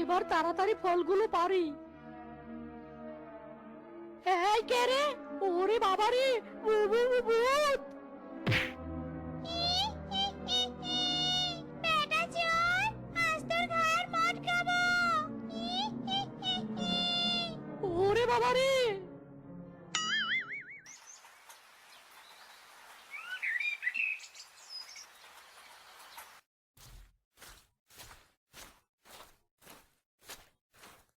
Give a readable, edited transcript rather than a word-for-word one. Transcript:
এবার তাড়াতাড়ি ফলগুলো পারি। এই কে রে? ওরে বাবারে, ভূত! বেটা চোর, আজ তোর ঘাড় মটকাবো। ওরে বাবারে,